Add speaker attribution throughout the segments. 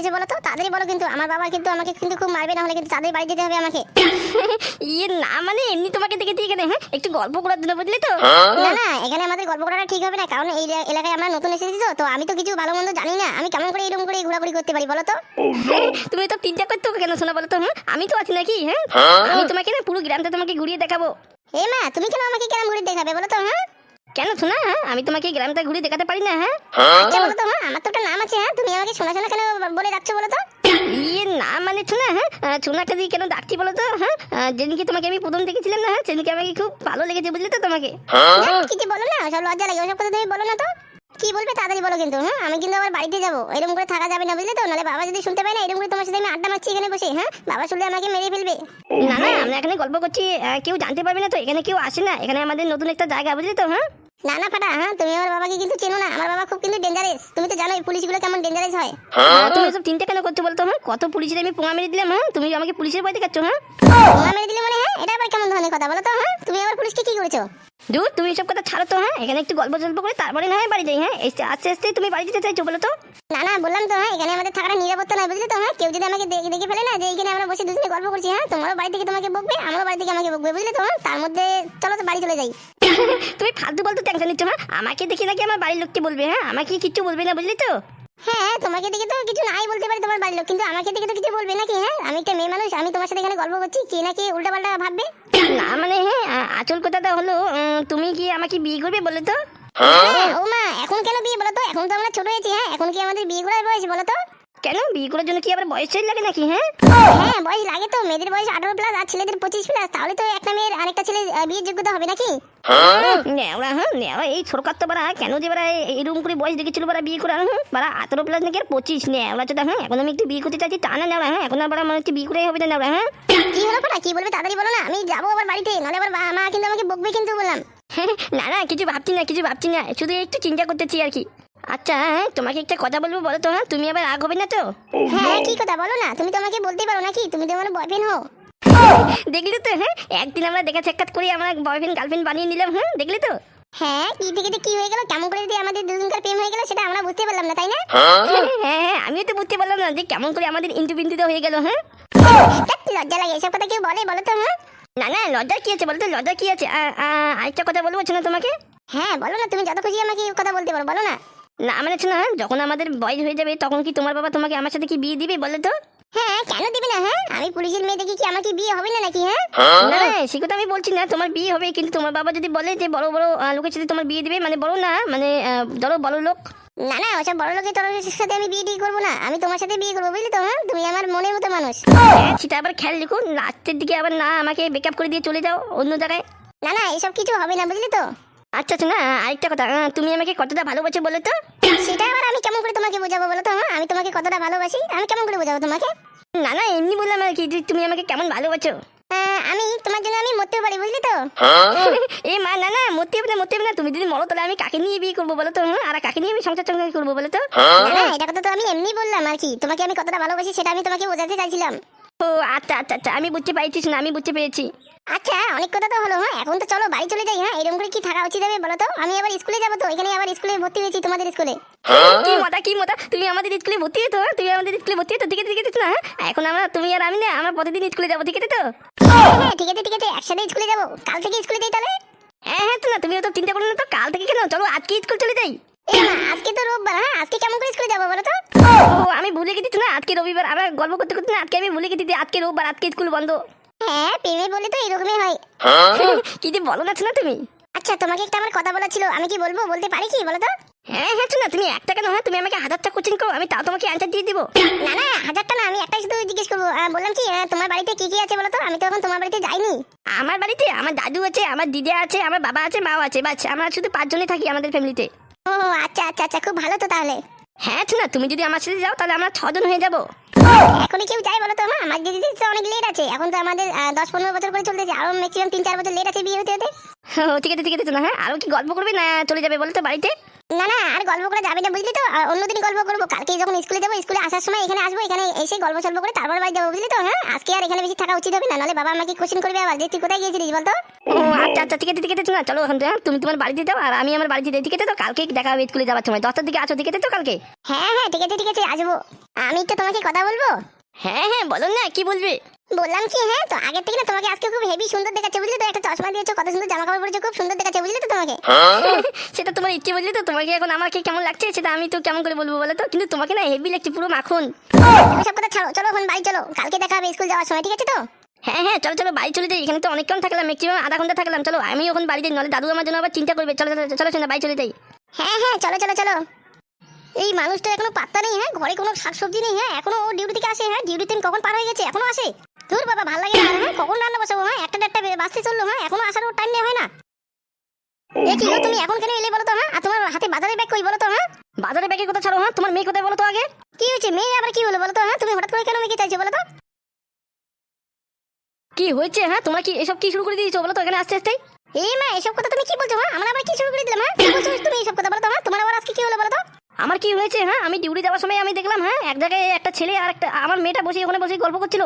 Speaker 1: হয়েছে বলো তো? তাড়াতাড়ি বলো, কিন্তু আমার বাবা কিন্তু আমাকে কিন্তু খুব মারবে, না হলে কিন্তু তাদের বাড়ি যেতে হবে আমাকে।
Speaker 2: ইয়ে না মানে এমনি তোমাকে দেখেছি এখানে, হ্যাঁ একটু গল্প করার জন্য, বুঝলি তো।
Speaker 1: না না, এখানে আমাদের গল্প করাটা ঠিক হবে না, কারণ এই এলাকায় আমরা নতুন এসেছি তো আমি তো কিছু ভালো মন্দ জানি না। আমি কেমন করে এরকম করে ঘোরাঘুরি করতে পারি বলো তো?
Speaker 2: তুমি তো চিন্তা করতে কেন শোনা বলো তো, হ্যাঁ আমি তো আছি নাকি, হ্যাঁ আমি তোমাকে না পুরো গ্রামটা তোমাকে ঘুরিয়ে দেখাবো।
Speaker 1: এ মা, তুমি কেন আমাকে কেমন ঘুরে দেখাবে বলো তো? হ্যাঁ
Speaker 2: কেন শোনা, হ্যাঁ আমি তোমাকে গ্রামটা ঘুরিয়ে দেখাতে পারি না? হ্যাঁ
Speaker 1: আচ্ছা বলো তো, হ্যাঁ আমার তো একটা নাম আছে, হ্যাঁ তুমি আমাকে শোনা শোনা কেন বলে রাখছো বলো তো?
Speaker 2: ইয়ে না মানে শোনা, হ্যাঁ শোনাকে দিয়ে কেন ডাকছি বলো তো? হ্যাঁ যেদিনকে তোমাকে আমি প্রথম দেখেছিলাম না, হ্যাঁ সেদিনকে আমাকে খুব ভালো লেগেছে, বুঝলি তো তোমাকে।
Speaker 1: কিছু বলো না, সব লজ্জা লাগে ওসব কথা, তুমি বলো না তো। কি বলবে তাড়াতাড়ি বলো, কিন্তু হ্যাঁ আমি কিন্তু আবার বাড়িতে যাবো, এরকম করে থাকা যাবে না বুঝলে তো, নাহলে বাবা যদি শুনতে পায় না এরকম করে তোমার সাথে আমি আড্ডা মারছি এখানে বসে, হ্যাঁ বাবা শুনলে আমাকে মেরে ফেলবে।
Speaker 2: না না আমরা এখানে গল্প করছি, কেউ জানতে পারবে না তো, এখানে কেউ আসে না, এখানে আমাদের নতুন একটা জায়গা, বুঝলি তো। হ্যাঁ
Speaker 1: না না ফাটা, হ্যাঁ তুমি আমার বাবাকে কিন্তু চেনো না, আমার বাবা খুব কিন্তু ডেঞ্জারাস, তুমি তো জানোই পুলিশগুলো কেমন ডেঞ্জারাস হয়।
Speaker 2: তুমি সব চিন্তা কেন করতে বলতো? হ্যাঁ কত পুলিশের আমি পোঙা মেরে দিলাম, হ্যাঁ তুমি আমাকে পুলিশের ভয় দেখাচ্ছ? হ্যাঁ
Speaker 1: তোমার মেরে দিলে মানে? হ্যাঁ এটা আবার কেমন ধরনের কথা বলো তো? হ্যাঁ তুমি আবার পুলিশকে কি করেছো?
Speaker 2: দূর তুমি সব কথা ছাড়ো তো, হ্যাঁ এখানে একটু গল্প জল্প করে তারপরে না হয় বাড়ি যাই। হ্যাঁ আস্তে আস্তে তুমি বাড়ি যেতে চাইছো বলো তো?
Speaker 1: না না বললাম তো, হ্যাঁ এখানে আমাদের থাকাটা নিরাপত্তা নয় বুঝলি তো। হ্যাঁ কেউ যদি আমাকে দেখে ফেলে না যে এখানে আমরা বসে দুজনে গল্প করছি, হ্যাঁ তোমারও বাড়ি থেকে তোমাকে বকবে, আমারও বাড়ি থেকে আমাকে বকবে, বুঝলি তো। তার মধ্যে চলো তো বাড়ি চলে যাই।
Speaker 2: তুমি ফালতু বলতো টেনশন নিচ্ছ, হ্যাঁ আমাকে দেখে নাকি আমার বাড়ির লোককে বলবে, হ্যাঁ আমাকে কিচ্ছু বলবে না, বুঝলি তো।
Speaker 1: হ্যাঁ তোমাকে দেখে তো কিছু নাই বলতে পারি তোমার বাড়ির লোক, কিন্তু আমাকে দেখে তো কিছু বলবে নাকি? হ্যাঁ আমি একটা মেয়ে মানুষ, আমি তোমার সাথে এখানে গল্প করছি, কে নাকি উল্টা পাল্টা ভাববে।
Speaker 2: না মানে হ্যাঁ আসল কথাটা হলো তুমি কি আমাকে বিয়ে করবে বলে তো?
Speaker 1: ও মা, এখন কেন বিয়ে বলো তো? এখন তো আমরা ছোট হয়েছি, হ্যাঁ এখন কি আমাদের বিয়ে করার বয়স বলো তো?
Speaker 2: কেন বিয়ে করার জন্য কি আবার বয়স চাই লাগে নাকি? হ্যাঁ
Speaker 1: হ্যাঁ বয়স লাগে তো, মেয়েদের বয়স 18+ আর ছেলেদের 25+, তাহলে তো একটা মেয়ের আরেকটা ছেলে বিয়ের যোগ্যতা হবে নাকি?
Speaker 2: নেওয়া, হ্যাঁ নেওয়া এই সরকার তো বারা কেন যে বারা এরকম করে বয়স দেখেছিল বারা বিয়ে করা, হ্যাঁ বারা 18+ নাকি আর 25 নেওয়া তো। হ্যাঁ এখন আমি একটু বিয়ে করতে চাইছি, তা না নেওয়া, হ্যাঁ এখন আর বারা মনে হচ্ছে বিয়ে করে হবে না নেওয়া। হ্যাঁ
Speaker 1: কি হলো পাটা, কি বলবে তাড়াতাড়ি বলো না, আমি যাবো আবার বাড়িতে, নাহলে আবার মা কিন্তু আমাকে বকবে কিন্তু বললাম।
Speaker 2: না না কিছু ভাবছি না, কিছু ভাবছি না, শুধু একটু চিন্তা করতেছি আর কি। আচ্ছা হ্যাঁ তোমাকে একটা কথা বলবো বলো তো? হ্যাঁ তুমি আবার রাগ হবে না তো?
Speaker 1: হ্যাঁ কি কথা বলো না, তুমি তো আমাকে বলতেই পারো নাকি, তুমি তো আমার বয়ফ্রেন্ড হও।
Speaker 2: দেখলি তো, হ্যাঁ একদিন আমরা দেখা সাক্ষাৎ করে আমরা বয়ফ্রেন্ড গার্লফ্রেন্ড বানিয়ে নিলাম। হ্যাঁ দেখলি তো?
Speaker 1: হ্যাঁ কি থেকে কি হয়ে গেল, কেমন করে যে আমাদের দুজনকার প্রেম হয়ে গেল সেটা আমরা বুঝতে পারলাম না, তাই না?
Speaker 2: হ্যাঁ হ্যাঁ আমিও তো বুঝতে পারলাম না যে কেমন করে আমাদের ইন্টু বিন্দুতে হয়ে গেল। হ্যাঁ
Speaker 1: ধ্যাৎ, লজ্জা লাগে এসব কথা কেউ বলে বলো তো? হ্যাঁ
Speaker 2: না না লজ্জার কি আছে বলতো, লজ্জার কি আছে? আরেকটা কথা বলবো না তোমাকে?
Speaker 1: হ্যাঁ বলো না, তুমি যত খুশি আমাকে কথা বলতে পারো, বলো না।
Speaker 2: না মানে শোনো, হ্যাঁ যখন আমাদের বয়স হয়ে যাবে তখন কি তোমার বাবা তোমাকে আমার সাথে কি বিয়ে দিবে বলে তো?
Speaker 1: হ্যাঁ কেন দিবে না? হ্যাঁ আমি পুলিশের মেয়ে দেখি কি আমার কি বিয়ে হবে না নাকি? হ্যাঁ
Speaker 2: না না সে কথা আমি বলছি না, তোমার বিয়ে হবে, কিন্তু তোমার বাবা যদি বলে যে বড় বড় লোকের সাথে তোমার বিয়ে দিবে, মানে বড় না মানে ধরো বড় লোক।
Speaker 1: না না ওসব বড় লোকের তরফের সাথে আমি বিয়ে করবো না, আমি তোমার সাথে বিয়ে করবো বুঝলি তো। হ্যাঁ তুমি আমার মনের মতো মানুষ।
Speaker 2: হ্যাঁ সেটা আবার খেয়াল লিখো, লাস্টের দিকে আবার না আমাকে বেকআপ করে দিয়ে চলে যাও অন্য জায়গায়।
Speaker 1: না না এসব কিছু হবে না বুঝলি তো।
Speaker 2: আচ্ছা না আরেকটা কথা, তুমি আমাকে কতটা ভালোবাসো বলে তো?
Speaker 1: সেটা আবার আমি কেমন করে তোমাকে বোঝাবো বলো তো? হ্যাঁ আমি তোমাকে কতটা ভালোবাসি আমি কেমন করে বোঝাবো তোমাকে?
Speaker 2: না না এমনি বললাম আর কি, যে তুমি আমাকে কেমন ভালোবাসো।
Speaker 1: আমি তোমার জন্য আমি মরতেও পারি বুঝলি তো।
Speaker 2: এ মা না না মরতে হবে না, মরতে হবে না, তুমি যদি মরো তাহলে আমি কাকে নিয়ে বিয়ে করবো বলো তো? আর কাকে নিয়ে আমি সংসার চঙ্গা করবো বলো তো?
Speaker 1: না না এটা কথা তো আমি এমনি বললাম আর কি, তোমাকে আমি কতটা ভালোবাসি সেটা আমি তোমাকে বোঝাতে চাইছিলাম।
Speaker 2: ও আচ্ছা আচ্ছা আচ্ছা আমি বুঝতে পারছি, না আমি বুঝতে পেরেছি।
Speaker 1: আচ্ছা অনেক কথা তো হলো, হ্যাঁ এখন তো চলো বাড়ি চলে যাই। হ্যাঁ এরকম করে কি থাকা উচিত হবে বলো তো? আমি আবার স্কুলে যাবো তো, এখানে আবার স্কুলে ভর্তি হয়েছি তোমাদের স্কুলে।
Speaker 2: কি মজা কি মজা, তুমি আমাদের স্কুলে ভর্তি হতো? তুমি আমাদের স্কুলে ভর্তি হতো, ঠিক আছে ঠিক আছে না? এখন আমরা তুমি আর আমি না আমরা প্রতিদিন স্কুলে যাবো, ঠিক আছে তো?
Speaker 1: হ্যাঁ ঠিক আছে ঠিক আছে, একসাথে স্কুলে যাবো, কাল থেকে স্কুলে যাই তাহলে।
Speaker 2: হ্যাঁ হ্যাঁ তো না তুমি তো চিন্তা করো না তো, কাল থেকে কেন, চলো আজকে স্কুল চলে যাই।
Speaker 1: এই মা, আজকে তো রোববার, হ্যাঁ আজকে কেমন করে স্কুলে যাবো বলো তো?
Speaker 2: ও আমি ভুলে গেছি না আজকে রবিবার, আমরা গল্প করতে করতে না আজকে আমি ভুলে গেছি যে আজকে রোববার, আজকে স্কুল বন্ধ।
Speaker 1: হ্যাঁ প্রেমে বলে তো এরকমই হয়।
Speaker 2: কি যে বলো না শোনা তুমি।
Speaker 1: আচ্ছা তোমাকে একটা আমার কথা বলা ছিল, আমি কি বলবো, বলতে পারি কি বলো তো?
Speaker 2: হ্যাঁ হ্যাঁ শোনা তুমি একটা কেন, হ্যাঁ তুমি আমাকে 1000টা কোচিং করো, আমি তাও তোমাকে অ্যান্সার দিয়ে দিবো।
Speaker 1: না না 1000টা না, আমি একটাই শুধু জিজ্ঞেস করবো। বললাম কি তোমার বাড়িতে কি কি আছে বলো তো? আমি তো এখন তোমার বাড়িতে যাইনি।
Speaker 2: আমার বাড়িতে আমার দাদু আছে, আমার দিদা আছে, আমার বাবা আছে, মাও আছে, বাস আমরা শুধু 5 জনই থাকি আমাদের ফ্যামিলিতে।
Speaker 1: ও আচ্ছা আচ্ছা আচ্ছা, খুব ভালো তো তাহলে।
Speaker 2: হ্যাঁ শোনা তুমি যদি আমার সাথে যাও তাহলে আমরা 6 জন হয়ে যাবো।
Speaker 1: এখনই কেউ যাই বলো তো? আমার দিদি তো অনেক লেট আছে, এখন তো আমাদের 10-15 বছর করে চলতেছে, আরো ম্যাক্সিমাম 3-4 বছর লেট আছে বিয়ে হতে হতে।
Speaker 2: ঠিক আছে ঠিক আছে শোনা, হ্যাঁ আরো কি গল্প করবে না চলে যাবে বলো তো বাড়িতে?
Speaker 1: না না আর গল্প করে যাবে না বুঝলি তো, আর অন্যদিন গল্প করবো। কালকে যখন স্কুলে যাবো, স্কুলে আসার সময় এখানে আসবো, এখানে এসে গল্প সল্প করে তারপর বাড়ি যাবো বুঝলি তো। হ্যাঁ আজকে আর এখানে বেশি থাকা উচিত হবে না, নাহলে বাবা আমাকে কোশ্চেন করবে আবার যে তুই কোথায় গিয়েছিলিস বলতো।
Speaker 2: ও আচ্ছা আচ্ছা, ঠিক আছে ঠিক আছে, না চলো এখন তুমি তোমার বাড়িতে যাও আর আমি আমার বাড়িতে যাই, ঠিক আছে? তো কালকে দেখা হবে স্কুলে যাওয়ার সময় 10টার দিকে আছো, ঠিক আছে তো কালকে?
Speaker 1: হ্যাঁ হ্যাঁ ঠিক আছে আসবো। আমি একটু তোমাকে কথা বলবো।
Speaker 2: হ্যাঁ হ্যাঁ বলো না, কি বলবে?
Speaker 1: বললাম কি, হ্যাঁ তো আগের থেকে না তোমাকে আজকে খুব হেভি সুন্দর দেখাচ্ছে বুঝলি তো। একটা চশমা দিয়েছো, কত সুন্দর জামা কাপড় পরেছো, খুব সুন্দর দেখাচ্ছে বুঝলি তো তোমাকে।
Speaker 2: সেটা তোমার ইচ্ছে, বুঝলি তো। তোমাকে এখন আমাকে কেমন লাগছে সেটা আমি তো কেমন করে বলবো বলো তো, কিন্তু তোমাকে না হেভি লাগছে, পুরো মাখন।
Speaker 1: সব কথা ছাড়ো, চলো এখন বাড়ি চলো, কালকে দেখা হবে স্কুল যাওয়ার সময়, ঠিক আছে তো?
Speaker 2: হ্যাঁ হ্যাঁ চলো চলো বাড়ি চলে যাই, এখানে তো অনেকক্ষণ থাকলাম, ম্যাক্সিমাম আধা ঘন্টা থাকলাম। চলো আমি এখন বাড়ি যাই, নাহলে দাদু আমার জন্য আবার চিন্তা করবে। চলো চলো চলো শোনা বাড়ি চলে যাই।
Speaker 1: হ্যাঁ হ্যাঁ চলো। এই মানুষটা এখনো পাত্তা নেই, হ্যাঁ ঘরে কোনো শাকসবজি নেই, হ্যাঁ এখনো ও ডিউটি থেকে আসে, হ্যাঁ ডিউটি টাইম কখন পার হয়ে গেছে এখনো আসে। তোর বাবা ভালো লাগে না, হ্যাঁ কখন রান্না বসাবো, হ্যাঁ একটা দেড়টা বাজতে চললো, হ্যাঁ এখনো আসার ওর টাইম নেই হয় না। এ কি গো তুমি এখন কেন এলে বলো তো? হ্যাঁ আর তোমার হাতে বাজারের ব্যাগ কই বলো তো? হ্যাঁ
Speaker 2: বাজারে ব্যাগের কথা ছাড়ো, হ্যাঁ তোমার মেয়ে কোথায় বলো তো আগে?
Speaker 1: কি হয়েছে, মেয়ে আবার কি হলো বলো তো? হ্যাঁ তুমি হঠাৎ করে কেন মেয়েকে চাইছো বলো তো?
Speaker 2: কি হয়েছে, হ্যাঁ তোমরা কি এসব কি শুরু করে দিয়েছো বলো তো এখানে আসতে আসতেই?
Speaker 1: এই মা এসব কথা তুমি কি বলছো? হ্যাঁ আমরা আবার কি শুরু করে দিলাম? হ্যাঁ কি বলছো তুমি এসব কথা বলো তো? হ্যাঁ তোমার আবার আজকে কি হলো বলো তো?
Speaker 2: আমার কি হয়েছে, হ্যাঁ আমি ডিউটি যাওয়ার সময় আমি দেখলাম, হ্যাঁ এক জায়গায় একটা ছেলে আর একটা আমার মেয়েটা বসে ওখানে বসে গল্প করছিল।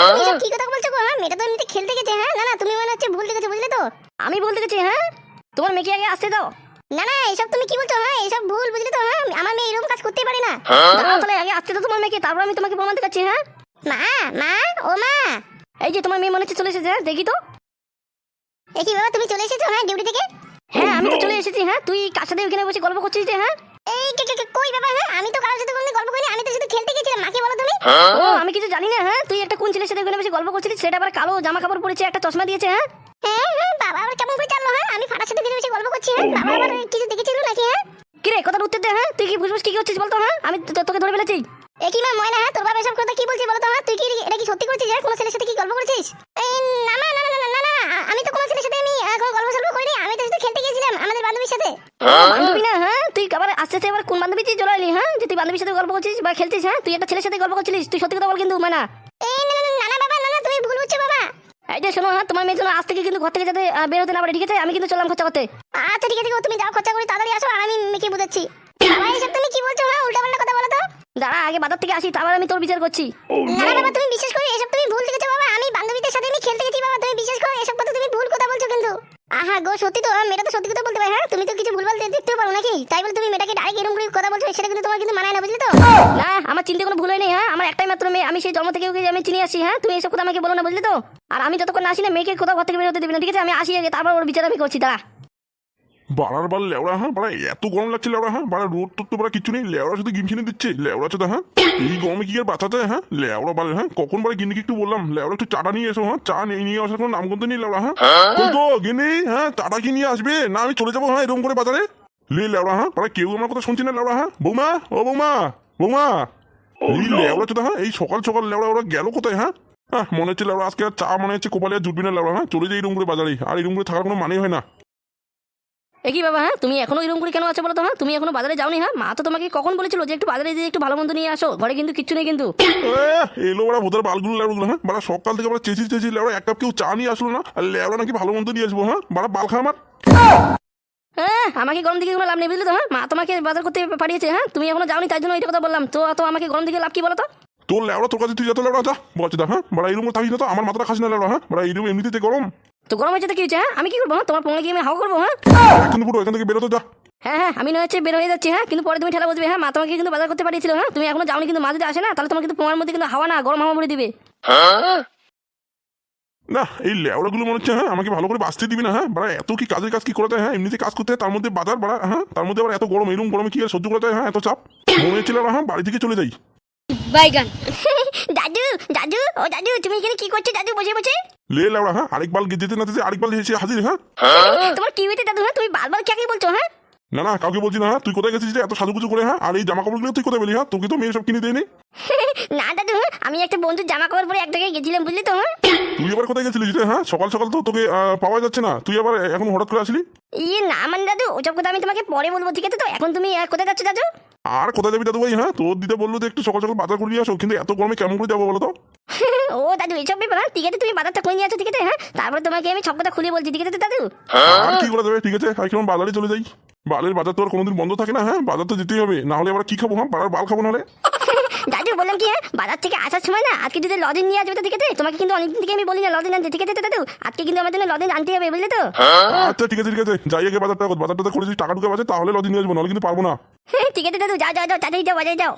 Speaker 1: তুমি এসব কি কথা বলছো গো? হ্যাঁ মেয়েটা তো এমনিতে খেলতে গেছে। হ্যাঁ না না তুমি মনে হচ্ছে ভুল দেখেছো বুঝলে তো।
Speaker 2: আমি বলতে গেছি, হ্যাঁ তোমার মেয়েকে আগে আসতে দাও।
Speaker 1: না না এসব তুমি কি বলছো? হ্যাঁ এসব ভুল বুঝলে তো। হ্যাঁ আমার মেয়ে এরকম কাজ করতেই পারে না।
Speaker 2: দাঁড়াও তাহলে আগে আসতে দাও তোমার মেয়েকে, তারপর আমি তোমাকে প্রমাণ দেখাচ্ছি। হ্যাঁ
Speaker 1: মা মা ও মা,
Speaker 2: এই যে তোমার মেয়ে মনে হচ্ছে চলে এসেছে, হ্যাঁ দেখি তো।
Speaker 1: এ কি বাবা তুমি চলে এসেছো? হ্যাঁ ডিউটি থেকে?
Speaker 2: হ্যাঁ আমি তো চলে এসেছি। হ্যাঁ তুই কার সাথে ওখানে বসে গল্প করছিস যে? হ্যাঁ
Speaker 1: এই কই বাবা? হ্যাঁ আমি তো কারোর সাথে কোনোদিন গল্প করিনি, আমি তো শুধু খেলতে গেছিলাম। মাকে বলো তুমি।
Speaker 2: ও আমি কিছু জানি না। হ্যাঁ তুই একটা কোন ছেলের সাথে ওখানে বসে গল্প করছিস, সেটা আবার কালো জামা কাপড় পরেছে, একটা চশমা দিয়েছে। হ্যাঁ
Speaker 1: হ্যাঁ বাবা আবার কেমন করে জানলো? হ্যাঁ আমি ফাটার সাথে বসে গল্প করছি। হ্যাঁ বাবা আবার কিছু দেখেছিল নাকি? হ্যাঁ
Speaker 2: কি রে কথার উত্তর দে। হ্যাঁ তুই কি বুঝবুঝ কি করছিস বলতো? হ্যাঁ আমি তোকে ধরে ফেলেছি।
Speaker 1: এ কি মা ময়না, হ্যাঁ তোর বাবা এসব কথা কি বলছিস বলো তো? হ্যাঁ তুই কি এটা কি সত্যি করছিস? হ্যাঁ কোনো ছেলের সাথে কি গল্প করছিস? এই না না না না না না আমি তো কোনো ছেলের সাথে আমি কোনো গল্প সল্প করিনি, আমি তো শুধু খেলতে গিয়েছিলাম আমাদের বান্ধবীর সাথে।
Speaker 2: বান্ধবী না? হ্যাঁ তুই আবার আস্তে আস্তে আবার কোন বান্ধবী তুই চলে এলি? হ্যাঁ যে তুই বান্ধবীর সাথে গল্প করছিস বা খেলছিস? হ্যাঁ তুই একটা ছেলের সাথে গল্প করছিলিস, তুই সত্যি কথা বল কিন্তু মানা।
Speaker 1: এই না না না না বাবা, না না তুমি ভুল বুঝছো বাবা।
Speaker 2: এই যে শোনো, হ্যাঁ তোমার মেয়ের জন্য আজ থেকে কিন্তু ঘর থেকে যাতে বের হতে না পারে, ঠিক আছে? আমি কিন্তু চললাম খরচা করতে।
Speaker 1: আচ্ছা ঠিক আছে গো, তুমি যাও খরচা করে তাড়াতাড়ি আসো, আর আমি মেয়েকে বুঝাচ্ছি। বাবা এসব তুমি কি বলছো? হ্যাঁ উল্টাপাল্টা কথা বলো তো।
Speaker 2: দাঁড়া আগে বাজার থেকে আসি, তারপর আমি তোর বিচার করছি।
Speaker 1: না না বাবা তুমি বিশ্বাস করো, এসব তুমি ভুল দেখেছো বাবা। আমি বান্ধবীদের সাথে আমি খেলতে গেছি বাবা, তুমি বিশ্বাস করো এসব কথা তুমি ভুল কথা বলছো কিন্তু। আহা গো সত্যি তো, মেয়েটা তো সত্যি কথা বলতে পারে। হ্যাঁ তুমি তো কিছু ভুলভাল দেখতেও পারো নাকি, তাই বলে তুমি মেয়েটাকে ডাইরেক্ট এরকম করে কথা বলছো, সেটা কিন্তু তোমার কিন্তু মানায় না বুঝলি তো।
Speaker 2: না আমার চিন্তা কোনো ভুল হয়নি। হ্যাঁ আমার একটাই মাত্র মেয়ে, আমি সেই জন্ম থেকে ওকে আমি চিনি আসি। হ্যাঁ তুমি এসব কথা আমাকে বলো না বুঝলি তো। আর আমি যতক্ষণ না আসি না মেয়েকে কোথাও ঘর থেকে বের হতে দিবি না, ঠিক আছে? আমি আসি আগে, তারপর ওর বিচার আমি করছি। দাঁড়া
Speaker 3: বাড়ার বার লেওড়া। হ্যাঁ বাড়া এত গরম লাগছে লেওড়া। হ্যাঁ বাড়া রোদ তো বাড়া কিছু নেই, লেওড়া শুধু গিম ছিনে দিচ্ছে লেওড়া চোদা। হ্যাঁ এই গরমে কি আর বাঁচাতে? হ্যাঁ লেওড়া বাড়ে। হ্যাঁ কখন বাড়া গিন্নিকে একটু বললাম লেওড়া একটু চাটা নিয়ে এসো। হ্যাঁ চা নিয়ে আসার কোনো নামগন্ধ নেই লেওড়া। হ্যাঁ কই তো গিন্নি? হ্যাঁ চাটা কি নিয়ে আসবে না আমি চলে যাবো? হ্যাঁ এরকম করে বাজারে লে লেওড়া। হ্যাঁ বাড়া কেউ আমার কথা শুনছি না লেওড়া। হ্যাঁ বৌমা ও বৌমা বৌমা, এই লেওড়া চোদা। হ্যাঁ এই সকাল সকাল লেওড়া ওরা গেল কোথায়? হ্যাঁ মনে হচ্ছে লেওড়া আজকে আর চা মনে হচ্ছে কপালে আর জুটবি না লেওড়া। হ্যাঁ চলে যাই এরকম করে বাজারে, আর এরকম করে থাকার কোনো মানে হয় না।
Speaker 2: একই বাবা, হ্যাঁ তুমি এখনো এরকম করে কেন আছো বলো তো? হ্যাঁ তুমি এখনো বাজারে যাওনি? হ্যাঁ মা তো তোমাকে কখন বলেছিল যে একটু বাজারে যেয়ে একটু ভালো মন্দ নিয়ে আসো, ঘরে কিন্তু কিচ্ছু নেই কিন্তু।
Speaker 3: এলো ওরা ভোদার বালগুলো লেবড়াগুলো। হ্যাঁ বাড়া সকাল থেকে আমরা চেঁচি লেবড়া এক কাপ কেউ চা নিয়ে আসলো না, আর লেবড়া নাকি ভালো মন্দ নিয়ে আসবো। হ্যাঁ বাড়া বাল খা আমার।
Speaker 2: হ্যাঁ আমাকে গরম দিকে কোনো লাভ নেই বুঝলি তো। হ্যাঁ মা তোমাকে বাজার করতে পাঠিয়েছে, হ্যাঁ তুমি এখনো যাওনি, তাই জন্য এটা কথা বললাম। তো আমাকে গরম দিকে লাভ কি বলো তো?
Speaker 3: তোর লেবড়া তোর কাছে তুই যত লেবড়া যা বলছি দা। হ্যাঁ বাড়া এরকম থাকিস না তো, আমার মাথাটা খাস না লেবড়া। হ্যাঁ বাড়া এরকম এমনিতে গরম।
Speaker 2: তো গরম হয়েছে তো কি হয়েছে? হ্যাঁ আমি কি করবো? হ্যাঁ তোমার পঙ্গে গিয়ে আমি হাওয়া করবো? হ্যাঁ
Speaker 3: কিন্তু পুরো এখান থেকে বেরোতে যা।
Speaker 2: হ্যাঁ হ্যাঁ আমি নয় হচ্ছে বের হয়ে যাচ্ছি। হ্যাঁ কিন্তু পরে তুমি ঠেলা বসবে। হ্যাঁ মা তোমাকে কিন্তু বাজার করতে পাঠিয়েছিল। হ্যাঁ তুমি এখনো যাওনি, কিন্তু মা যদি আসে না তাহলে তোমার কিন্তু পোঙার মধ্যে কিন্তু হাওয়া না গরম হাওয়া ভরে দিবে।
Speaker 3: না এই লেবড়াগুলো মনে হচ্ছে হ্যাঁ আমাকে ভালো করে বাঁচতে দিবি না। হ্যাঁ বাড়া এত কি কাজের কাজ কি করতে হয়? হ্যাঁ এমনিতে কাজ করতে হয়, তার মধ্যে বাজার বাড়া। হ্যাঁ তার মধ্যে আবার এত গরম, এরকম গরমে কি আর সহ্য করতে হয়? হ্যাঁ এত চাপ মনে হচ্ছিল। হ্যাঁ বাড়ি থেকে চলে যাই।
Speaker 2: বাইগান দাদু দাদু ও দাদু তুমি এখানে কি করছো দাদু বসে বসে?
Speaker 3: লে লেবড়া। হ্যাঁ আরেক বাল যেতে না যেতে আরেক বাল এসে হাজির। হ্যাঁ
Speaker 2: তোমার কি হয়েছে দাদু? হ্যাঁ তুমি বারবার কাকে বলছো? হ্যাঁ
Speaker 3: না না কাউকে বলছি না। হ্যাঁ তুই কোথায় গেছিস রে এত সাজুগুজু করে? হ্যাঁ আর এই জামা কাপড়গুলো তুই কোথায় পেলি? হ্যাঁ তোকে তো মেয়ে সব কিনে দেয়নি।
Speaker 2: না দাদু আমি একটা বন্ধুর জামা কাপড় পরে এক জায়গায় গেছিলাম বুঝলি তো। হ্যাঁ
Speaker 3: তুই আবার কোথায় গেছিলিস রে? হ্যাঁ সকাল সকাল তো তোকে পাওয়া যাচ্ছে না, তুই আবার এখন হঠাৎ করে আসলি?
Speaker 2: ইয়ে না মানে দাদু ওসব কথা আমি তোমাকে পরে বলবো, ঠিক আছে? তো এখন তুমি কোথায় যাচ্ছ দাদু?
Speaker 3: আর কোথায় যাবি দাদু ভাই? হ্যাঁ, তোর দিতে বললো যে একটু সকাল সকাল বাজার করে নিয়ে আসো, কিন্তু এত গরমে কেমন করে যাবো বলো তো?
Speaker 2: ও দাদু এইসব ব্যাপার হ্যাঁ, ঠিক আছে তুমি বাজারটা করে নিয়ে আসো, ঠিক আছে হ্যাঁ, তারপরে তোমাকে আমি সব কথা খুলে বলছি, ঠিক আছে তো দাদু?
Speaker 3: আর কি করে দেবে? ঠিক আছে, এখন বাজারে চলে যাই। বালের বাজার তো আর কোনোদিন বন্ধ থাকে না। হ্যাঁ, বাজার তো যেতেই হবে, না হলে আবার কি খাবো? হ্যাঁ, পাড়ার বাল খাবো নাহলে।
Speaker 2: দাদু বললাম কি হ্যাঁ, বাজার থেকে আসার সময় না আজকে যদি লজেন নিয়ে আসবে তো, ঠিক আছে? তোমাকে কিন্তু অনেকদিন থেকে আমি বলি না লজেন আনতে, ঠিক আছে তো দাদু? আজকে কিন্তু আমার জন্য লজেন আনতে হবে, বুঝলে তো?
Speaker 3: আচ্ছা ঠিক আছে ঠিক আছে, যাই আগে বাজারটা করে যদি টাকা ঢুকে বাজে তাহলে লদিন নিয়ে আসবো, নাহলে কিন্তু পারবো না।
Speaker 2: ঠিক আছে দাদু, যাও যাও যাও, তাড়াতাড়ি যাও, বাজারে যাও।